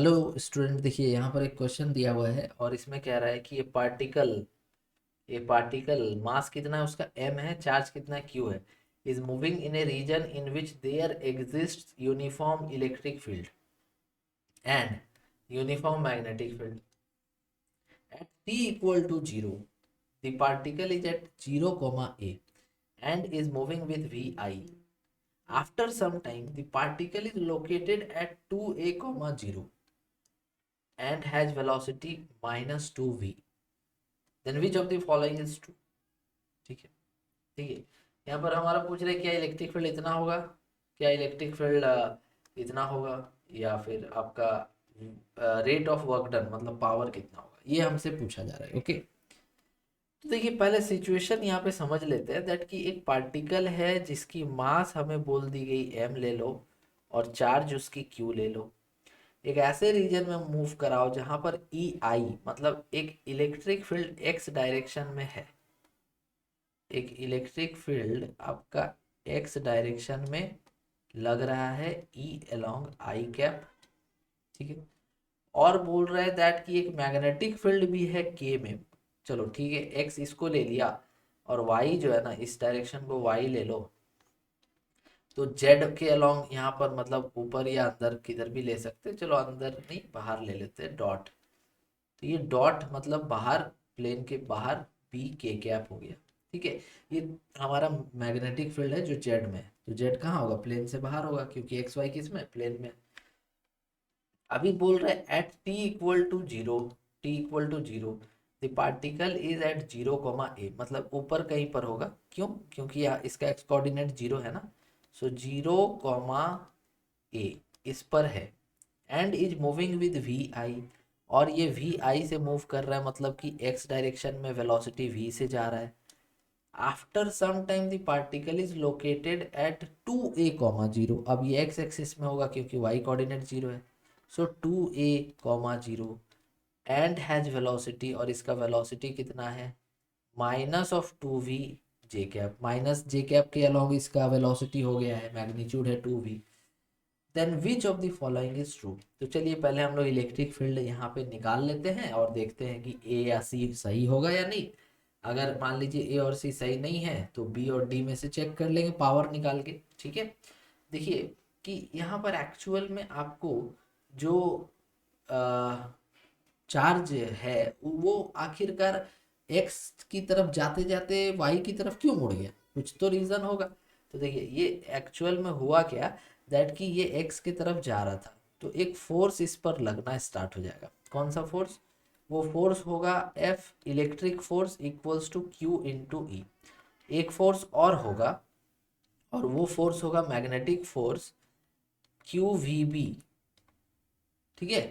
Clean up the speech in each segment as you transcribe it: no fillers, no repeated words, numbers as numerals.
Hello student, देखिए यहाँ पर एक क्वेश्चन दिया हुआ है और इसमें कह रहा है कि ये पार्टिकल मास कितना है उसका m है, चार्ज कितना है q है, is moving in a region in which there exist uniform electric field and uniform magnetic field at t equal to 0. The particle is at 0 comma a and is moving with vi. After some time the particle is located at 2a comma 0 and has velocity minus 2v. Then which of the following is true? ठीक है, ठीक है। यहाँ पर हमारा पूछ रहे क्या इलेक्ट्रिक फील्ड इतना होगा, क्या इलेक्ट्रिक फील्ड इतना होगा, या फिर आपका रेट ऑफ वर्क डन मतलब पावर कितना होगा, ये हमसे पूछा जा रहा है। ओके, तो देखिए पहले सिचुएशन यहाँ पे समझ लेते हैं दैट कि एक पार्टिकल है जिसकी मास हमें बोल दी गई m ले लो और चार्ज उसकी q ले लो। एक ऐसे रीजन में मूव कराओ जहां पर ई आई मतलब एक इलेक्ट्रिक फील्ड एक्स डायरेक्शन में है, एक इलेक्ट्रिक फील्ड आपका एक्स डायरेक्शन में लग रहा है ई अलोंग आई कैप। ठीक है, और बोल रहा है दैट कि एक मैग्नेटिक फील्ड भी है के में। चलो ठीक है, एक्स इसको ले लिया और वाई जो है ना इस डायरेक्शन को वाई ले लो, तो जेड के अलोंग यहाँ पर मतलब ऊपर या अंदर किधर भी ले सकते हैं। चलो अंदर नहीं बाहर ले लेते हैं डॉट, तो ये डॉट मतलब बाहर, प्लेन के बाहर बी के कैप हो गया। ठीक है, ये हमारा मैग्नेटिक फील्ड है जो जेड में है, तो जेड कहाँ होगा, प्लेन से बाहर होगा क्योंकि एक्स वाई किस में, प्लेन में। अभी बोल रहे हैं at t equal to zero, t equal to zero the particle is at zero comma a, मतलब ऊपर कहीं पर होगा। क्यों, क्योंकि इसका एक्स कोऑर्डिनेट जीरो है ना, सो जीरो कोमा ए इस पर है and is moving with v i, और ये वी आई से मूव कर रहा है मतलब कि एक्स डायरेक्शन में वेलोसिटी वी से जा रहा है। After some time the particle is located at two a comma zero, अब ये एक्स एक्सिस में होगा क्योंकि वाई कोऑर्डिनेट जीरो है, so two a comma zero and has velocity, और इसका वेलोसिटी कितना है, minus of two v j cap, minus j cap के अलॉन्ग इसका वेलोसिटी हो गया है, मैग्नीट्यूड है two v. Then which of the following is true. तो चलिए पहले हम लोग इलेक्ट्रिक फील्ड यहाँ पे निकाल लेते हैं और देखते हैं कि ए या सी सही होगा या नहीं। अगर मान लीजिए ए और सी सही नहीं है तो बी और डी में से चेक कर लेंगे पावर निकाल के। ठीक है, देखिए कि यहाँ पर एक्चुअल में आपको जो चार्ज है वो आखिरकार एक्स की तरफ जाते जाते वाई की तरफ क्यों मुड़ गया, कुछ तो रीज़न होगा। तो देखिए ये एक्चुअल में हुआ क्या, दैट कि ये एक्स की तरफ जा रहा था तो एक फोर्स इस पर लगना स्टार्ट हो जाएगा। कौन सा फोर्स, वो फोर्स होगा F electric force equals to q into E. एक फोर्स और होगा और वो फोर्स होगा magnetic force q v B. ठीक है,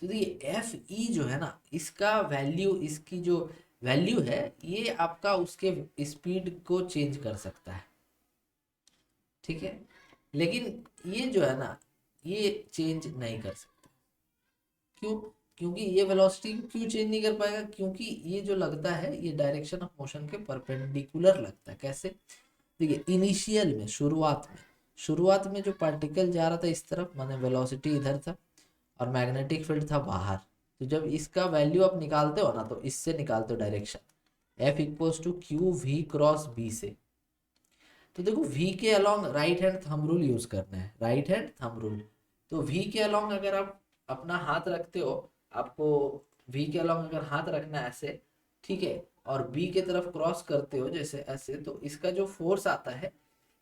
तो देखिए एफ ई जो है ना इसका वैल्यू, इसकी जो वैल्यू है ये आपका उसके स्पीड को चेंज कर सकता है। ठीक है, लेकिन ये जो है ना ये चेंज नहीं कर सकता। क्यों, क्योंकि ये वेलोसिटी क्यों चेंज नहीं कर पाएगा, क्योंकि ये जो लगता है ये डायरेक्शन ऑफ मोशन के परपेंडिकुलर लगता है। कैसे, देखिए इनिशियल में शुरुआत में जो पार्टिकल जा रहा था इस तरफ माने वेलोसिटी इधर था और मैग्नेटिक फील्ड था बाहर। तो जब इसका वैल्यू आप निकालते हो ना तो इससे निकालते हो direction F equals to q v cross B से। तो देखो वी के along right hand thumb rule use करना है, राइट हैंड थंब रूल। तो वी के अलोंग अगर आप अपना हाथ रखते हो, आपको वी के अलोंग अगर हाथ रखना है ऐसे, ठीक है, और बी के तरफ क्रॉस करते हो जैसे ऐसे, तो इसका जो फोर्स आता है,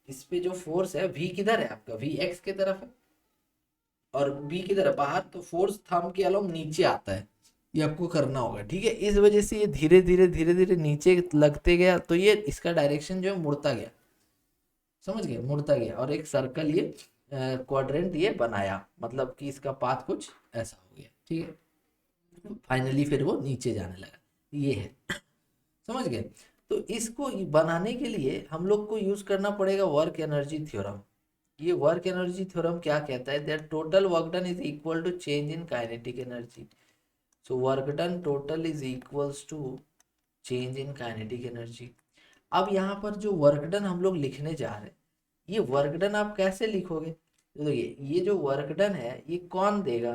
इस पे जो फोर्स है वी किधर है आपका, वी एक्स की तरफ है और बी की तरफ बाहर, तो फोर्स थंब के अलोंग नीचे आता है। ये आपको करना होगा। ठीक है, इस वजह से ये धीरे धीरे नीचे लगते गया तो ये इसका डायरेक्शन जो है मुड़ता गया, समझ गए, मुड़ता गया और एक सर्कल ये क्वाड्रेंट ये बनाया, मतलब कि इसका पाथ कुछ ऐसा हो गया। ठीक है, फाइनली फिर वो नीचे जाने लगा, ये है। समझ गए, तो इसको बनाने के लिए हम लोग को यूज करना पड़ेगा वर्क एनर्जी थ्योरम। ये वर्क एनर्जी थ्योरम क्या कहता है, that total work done is equal to change in kinetic energy. So work done total is equals to change in kinetic energy. अब यहाँ पर जो वर्क डन हम लोग लिखने जा रहे हैं, ये वर्क डन आप कैसे लिखोगे, तो देखिए ये जो वर्क डन है ये कौन देगा,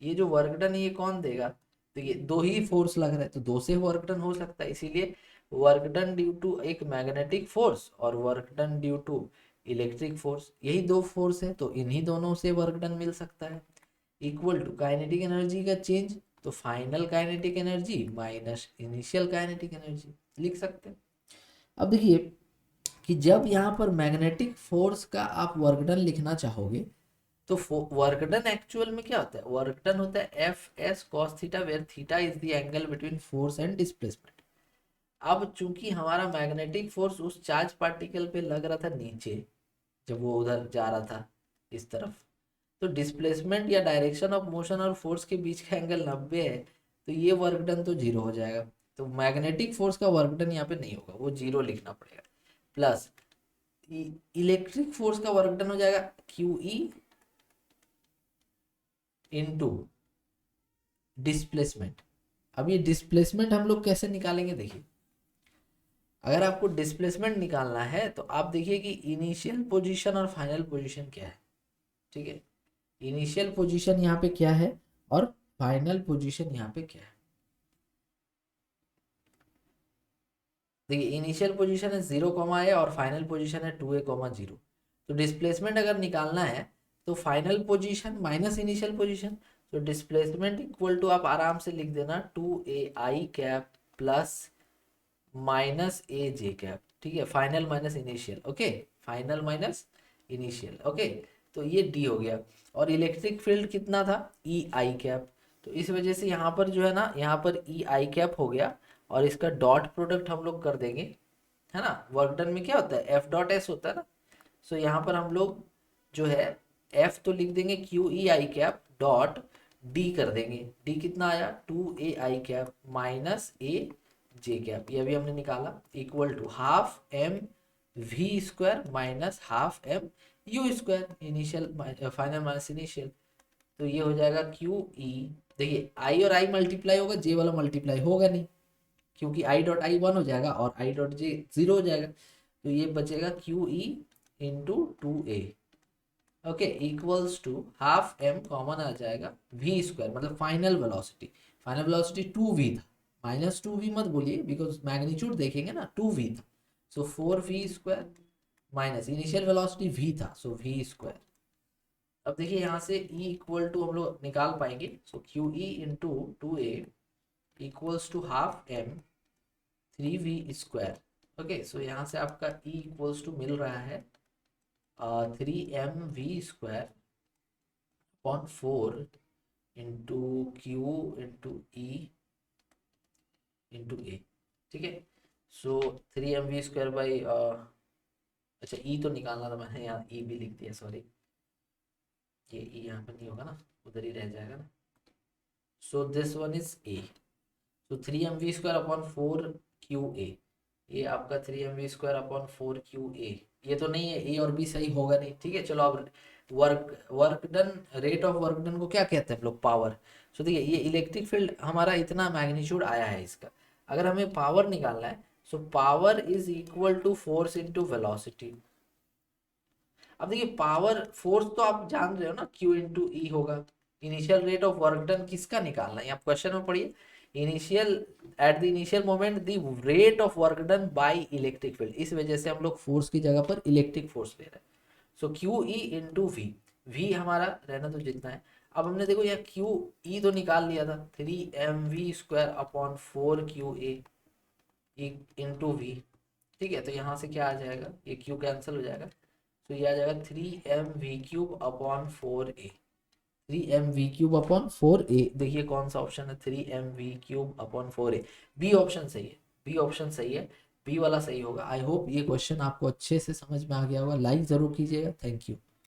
ये जो वर्क डन ये कौन देगा, तो ये दो ही फोर्स लग रहा है तो दो से वर्क डन हो सकता है, इसीलिए वर्क डन ड्यू टू एक मैग्नेटिक फोर्स और work done due to electric force, यही दो फोर्स है तो इन्हीं दोनों से वर्क डन मिल सकता है। इक्वल टू काइनेटिक एनर्जी का चेंज, तो final kinetic energy minus initial kinetic energy लिख सकते हैं। अब देखिए कि जब यहाँ पर मैग्नेटिक फोर्स का आप वर्क डन लिखना चाहोगे तो वर्क डन एक्चुअल में क्या होता है, वर्क डन होता है F S cos theta where theta is the angle between force and displacement. अब चूंकि हमारा मैग्नेटिक फोर्स उस चार्ज पार्टिकल पे लग रहा था नीचे जब वो उधर जा रहा था इस तरफ, तो डिस्प्लेसमेंट या डायरेक्शन ऑफ मोशन और फोर्स के बीच का एंगल 90 है, तो ये वर्क डन तो जीरो हो जाएगा, तो मैग्नेटिक फोर्स का वर्क डन यहाँ पे नहीं होगा, वो जीरो लिखना पड़ेगा। प्लस इलेक्ट्रिक फोर्स का वर्क डन हो जाएगा क्यू ई इंटू डिस्प्लेसमेंट। अब ये डिस्प्लेसमेंट हम लोग कैसे निकालेंगे, देखिए अगर आपको डिस्प्लेसमेंट निकालना है तो आप देखिए कि इनिशियल पोजीशन और फाइनल पोजीशन क्या है, ठीक है, इनिशियल पोजीशन यहाँ पे क्या है और फाइनल पोजीशन यहाँ पे क्या है। देखिए इनिशियल पोजीशन है 0, और फाइनल पोजीशन है 2a, 0। तो डिस्प्लेसमेंट अगर निकालना है तो final position minus initial position, तो डिस्प्लेसमेंट इक्वल टू आप आराम से लिख देना 2ai cap plus minus a j cap, ठीक है, final minus initial, okay, final minus initial, okay, तो ये डी हो गया। और इलेक्ट्रिक फील्ड कितना था, ई आई कैप, तो इस वजह से यहाँ पर जो है ना, यहाँ पर ई आई कैप हो गया और इसका डॉट प्रोडक्ट हम लोग कर देंगे, है ना, वर्क डन में क्या होता है एफ डॉट एस होता है ना, सो यहाँ पर हम लोग जो है एफ तो लिख देंगे q E i cap dot d कर देंगे, डी कितना आया 2ai cap minus a j cap, ये अभी हमने निकाला, equal to half m v square minus half m u square, initial final minus initial, तो ये हो जाएगा क्यू ई, देखिए आई और आई मल्टीप्लाई होगा, जे वाला मल्टीप्लाई होगा नहीं क्योंकि आई डॉट आई 1 हो जाएगा और आई डॉट जे 0 हो जाएगा, तो ये बचेगा q E into 2a, okay, equals to half m common आ जाएगा वी स्क्वायर, मतलब final velocity, final velocity 2v था, माइनस 2v मत बोलिए बिकॉज मैग्नीट्यूड देखेंगे ना, 2v था, सो 4v square minus initial velocity v था, सो v स्क्वायर। अब देखिए यहाँ से E इक्वल टू हम लोग निकाल पाएंगे, so q E into 2a equals to half m 3v square, okay, so यहाँ से आपका E इक्वल्स टू मिल रहा है 3mv square upon 4 into q into E into a, ठीक है, सो 3mv स्क्वायर बाई, अच्छा ई तो निकालना था मैंने, यहाँ ई भी लिख दिया, सॉरी, ये ई यहाँ पर नहीं होगा ना, उधर ही रह जाएगा ना, so this one is a, so 3mv square upon 4qa, ये आपका 3mv स्क्वायर अपॉन 4qa, ये तो नहीं है, ए और बी सही होगा नहीं, ठीक है, चलो अब work done, rate of work done को क्या कहते हैं हम लोग, पावर। सो देखिए ये इलेक्ट्रिक फील्ड हमारा इतना मैग्नीट्यूड आया है इसका, अगर हमें पावर निकालना है so power is equal to force into velocity. अब देखिए पावर फोर्स तो आप जान रहे हो ना, Q इंटू ई होगा, initial rate of work done किसका निकालना है, आप क्वेश्चन में पढ़िए, initial at the initial moment the rate of work done by electric field, इस वजह से हम लोग फोर्स की जगह पर इलेक्ट्रिक फोर्स ले रहे हैं, so q E into v, v हमारा रहना तो जितना है, अब हमने देखो यहाँ क्यू ई तो निकाल लिया था 3mv square upon 4qa into we, ठीक है, तो यहाँ से क्या आ जाएगा, ये क्यू कैंसिल हो जाएगा, तो ये आ जाएगा 3mv³ upon 4a, 3mv³ upon 4a, देखिए कौन सा ऑप्शन है 3mv³ upon 4a, B option सही है, बी ऑप्शन सही है, बी वाला सही होगा। आई होप ये क्वेश्चन आपको अच्छे से समझ में आ गया होगा, लाइक जरूर कीजिएगा, थैंक यू।